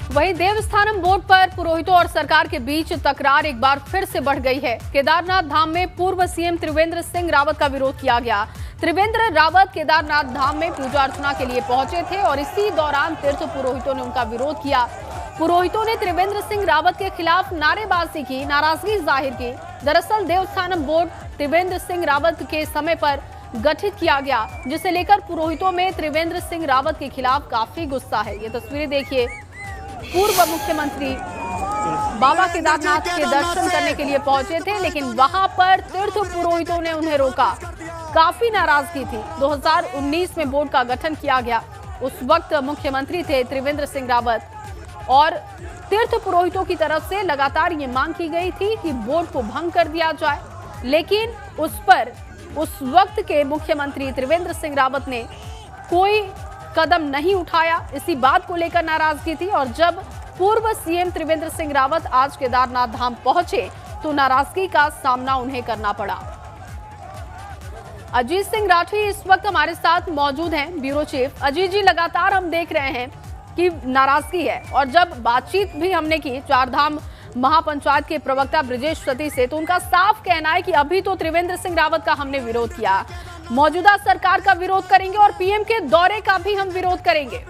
वहीं देवस्थानम बोर्ड पर पुरोहितों और सरकार के बीच तकरार एक बार फिर से बढ़ गई है। केदारनाथ धाम में पूर्व सीएम त्रिवेंद्र सिंह रावत का विरोध किया गया। त्रिवेंद्र रावत केदारनाथ धाम में पूजा अर्चना के लिए पहुंचे थे और इसी दौरान तीर्थ पुरोहितों ने उनका विरोध किया। पुरोहितों ने त्रिवेंद्र सिंह रावत के खिलाफ नारेबाजी की, नाराजगी जाहिर की। दरअसल देवस्थानम बोर्ड त्रिवेंद्र सिंह रावत के समय पर गठित किया गया, जिसे लेकर पुरोहितों में त्रिवेंद्र सिंह रावत के खिलाफ काफी गुस्सा है। ये तस्वीरें देखिए, पूर्व मुख्यमंत्री बाबा केदारनाथ के दर्शन करने के लिए पहुंचे थे, लेकिन वहां पर तीर्थ पुरोहितों ने उन्हें रोका। काफी नाराजगी थी। 2019 में बोर्ड का गठन किया गया। उस वक्त मुख्यमंत्री थे त्रिवेंद्र सिंह रावत और तीर्थ पुरोहितों की तरफ से लगातार ये मांग की गई थी कि बोर्ड को भंग कर दिया जाए, लेकिन उस पर उस वक्त के मुख्यमंत्री त्रिवेंद्र सिंह रावत ने कोई कदम नहीं उठाया। इसी बात को लेकर नाराजगी थी और जब पूर्व सीएम त्रिवेंद्र सिंह रावत आज केदारनाथ धाम पहुंचे तो नाराजगी का सामना उन्हें करना पड़ा। अजीत सिंह राठी इस वक्त हमारे साथ मौजूद हैं, ब्यूरो चीफ। अजीत जी, लगातार हम देख रहे हैं कि नाराजगी है और जब बातचीत भी हमने की चारधाम महापंचायत के प्रवक्ता ब्रजेश सती से, तो उनका साफ कहना है कि अभी तो त्रिवेंद्र सिंह रावत का हमने विरोध किया, मौजूदा सरकार का विरोध करेंगे और पीएम के दौरे का भी हम विरोध करेंगे।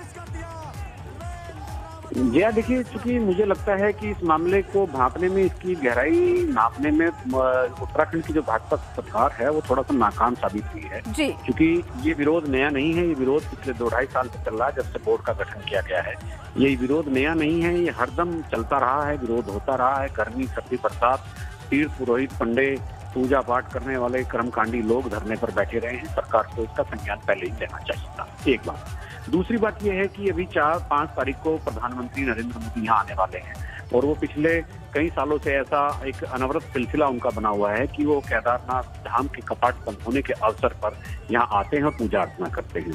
जी हाँ, देखिए, चूंकि मुझे लगता है कि इस मामले को भांपने में, इसकी गहराई नापने में उत्तराखंड की जो भाजपा सरकार है वो थोड़ा सा नाकाम साबित हुई है। जी, क्योंकि ये विरोध नया नहीं है। ये विरोध पिछले 2-2.5 साल से चल रहा है, जब से बोर्ड का गठन किया गया है। ये विरोध नया नहीं है, ये हरदम चलता रहा है, विरोध होता रहा है। गर्मी, सर्दी, बरसात, तीर्थ पुरोहित, पंडे, पूजा पाठ करने वाले कर्मकांडी लोग धरने पर बैठे रहे हैं। सरकार को इसका संज्ञान पहले ही लेना चाहिए था। एक बात। दूसरी बात यह है कि अभी 4-5 तारीख को प्रधानमंत्री नरेंद्र मोदी यहाँ आने वाले हैं और वो पिछले कई सालों से ऐसा एक अनवरत सिलसिला उनका बना हुआ है कि वो केदारनाथ धाम के कपाट बंद होने के अवसर पर यहाँ आते हैं और पूजा अर्चना करते हैं।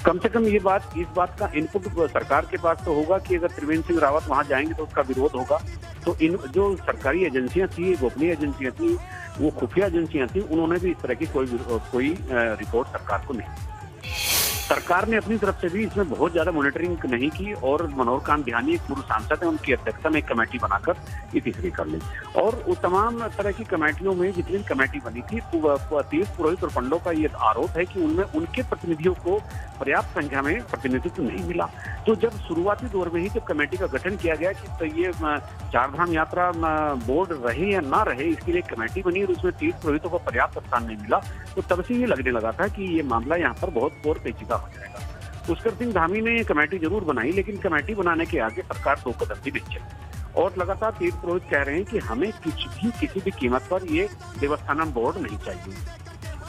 कम से कम इस बात का इनपुट सरकार के पास तो होगा कि अगर त्रिवेंद्र सिंह रावत वहाँ जाएंगे तो उसका विरोध होगा। तो इन जो सरकारी एजेंसियां थी, गोपनीय एजेंसियां थी, वो खुफिया एजेंसियां थी, उन्होंने भी इस तरह की कोई रिपोर्ट सरकार को नहीं। सरकार ने अपनी तरफ से भी इसमें बहुत ज्यादा मॉनिटरिंग नहीं की और मनोहर कांत बिहानी, एक पूर्व सांसद है, उनकी अध्यक्षता में एक कमेटी बनाकर ये तीसरी कर ली। और उस तमाम तरह की कमेटियों में जितनी कमेटी बनी थी, तीर्थ पुरोहित और पंडों का ये आरोप है कि उनमें उनके प्रतिनिधियों को पर्याप्त संख्या में प्रतिनिधित्व नहीं मिला। तो जब शुरुआती दौर में ही जब कमेटी का गठन किया गया कि तो ये चारधाम यात्रा बोर्ड रहे या ना रहे, इसके लिए कमेटी बनी और उसमें तीर्थ पुरोहितों को पर्याप्त स्थान नहीं मिला, तो तब से ये लगने लगा था कि ये मामला यहाँ पर बहुत और पेचीदा हो जाएगा। पुष्कर सिंह धामी ने कमेटी जरूर बनाई, लेकिन कमेटी बनाने के आगे सरकार 2 कदम भी नहीं चली और लगातार तीर्थ पुरोहित कह रहे हैं कि हमें किसी भी कीमत पर ये देवस्थानम बोर्ड नहीं चाहिए।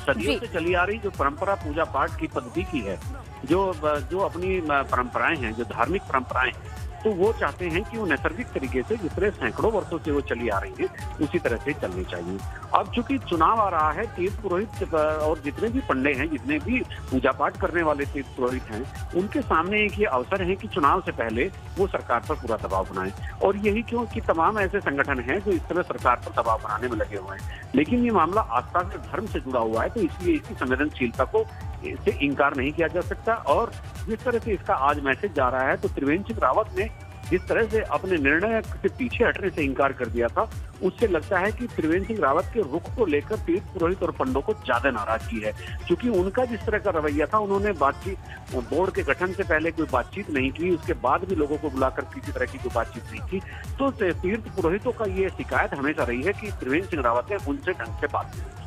सदियों से चली आ रही जो परंपरा पूजा पाठ की पद्धति की है, जो अपनी परंपराएं हैं, जो धार्मिक परंपराएं हैं, तो वो चाहते हैं कि वो नैसर्गिक तरीके से जिस तरह सैकड़ों वर्षों से वो चली आ रही है उसी तरह से चलनी चाहिए। अब चूंकि चुनाव आ रहा है, तीर्थ पुरोहित और जितने भी पंडे हैं, जितने भी पूजा पाठ करने वाले तीर्थ पुरोहित हैं, उनके सामने एक ये अवसर है कि चुनाव से पहले वो सरकार पर पूरा दबाव बनाएं। और यही क्यों कि तमाम ऐसे संगठन हैं जो इस तरह सरकार पर दबाव बनाने में लगे हुए हैं। लेकिन ये मामला आस्था से, धर्म से जुड़ा हुआ है, तो इसलिए इसकी संवेदनशीलता को इससे इंकार नहीं किया जा सकता। और जिस तरह से इसका आज मैसेज जा रहा है, तो त्रिवेंद्र सिंह रावत ने जिस तरह से अपने निर्णय से पीछे हटने से इंकार कर दिया था, उससे लगता है कि त्रिवेंद्र सिंह रावत के रुख को लेकर तीर्थ पुरोहित और पंडों को ज्यादा नाराजगी है। क्योंकि उनका जिस तरह का रवैया था, उन्होंने बातचीत बोर्ड के गठन से पहले कोई बातचीत नहीं की, उसके बाद भी लोगों को बुलाकर किसी तरह की कोई बातचीत नहीं की। तो तीर्थ पुरोहितों का ये शिकायत हमेशा रही है कि त्रिवेंद्र सिंह रावत ने उनसे ढंग से बात नहीं की।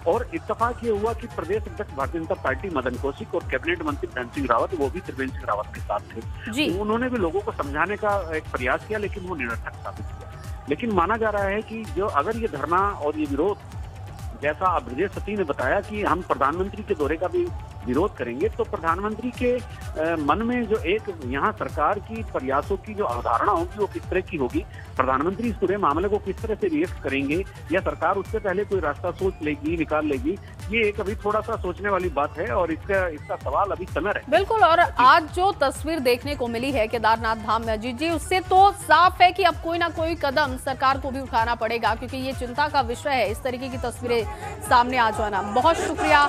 और इत्तेफाक ये हुआ कि प्रदेश अध्यक्ष भारतीय जनता पार्टी मदन कौशिक और कैबिनेट मंत्री धन सिंह रावत, वो भी त्रिवेंद्र सिंह रावत के साथ थे। उन्होंने भी लोगों को समझाने का एक प्रयास किया, लेकिन वो निरर्थक साबित हुआ। लेकिन माना जा रहा है कि जो अगर ये धरना और ये विरोध, जैसा ब्रजेश सती ने बताया कि हम प्रधानमंत्री के दौरे का भी विरोध करेंगे, तो प्रधानमंत्री के मन में जो एक यहाँ सरकार की प्रयासों की जो अवधारणा होगी वो किस तरह की होगी, प्रधानमंत्री इस पूरे मामले को किस तरह से रिएक्ट करेंगे, या सरकार उससे पहले कोई रास्ता सोच लेगी, निकाल लेगी, ये एक अभी थोड़ा सा सोचने वाली बात है और इसका सवाल अभी समय है। बिल्कुल। और आज जो तस्वीर देखने को मिली है केदारनाथ धाम में, अजीत जी, उससे तो साफ है कि अब कोई ना कोई कदम सरकार को भी उठाना पड़ेगा, क्योंकि ये चिंता का विषय है इस तरीके की तस्वीरें सामने आ जाना। बहुत शुक्रिया।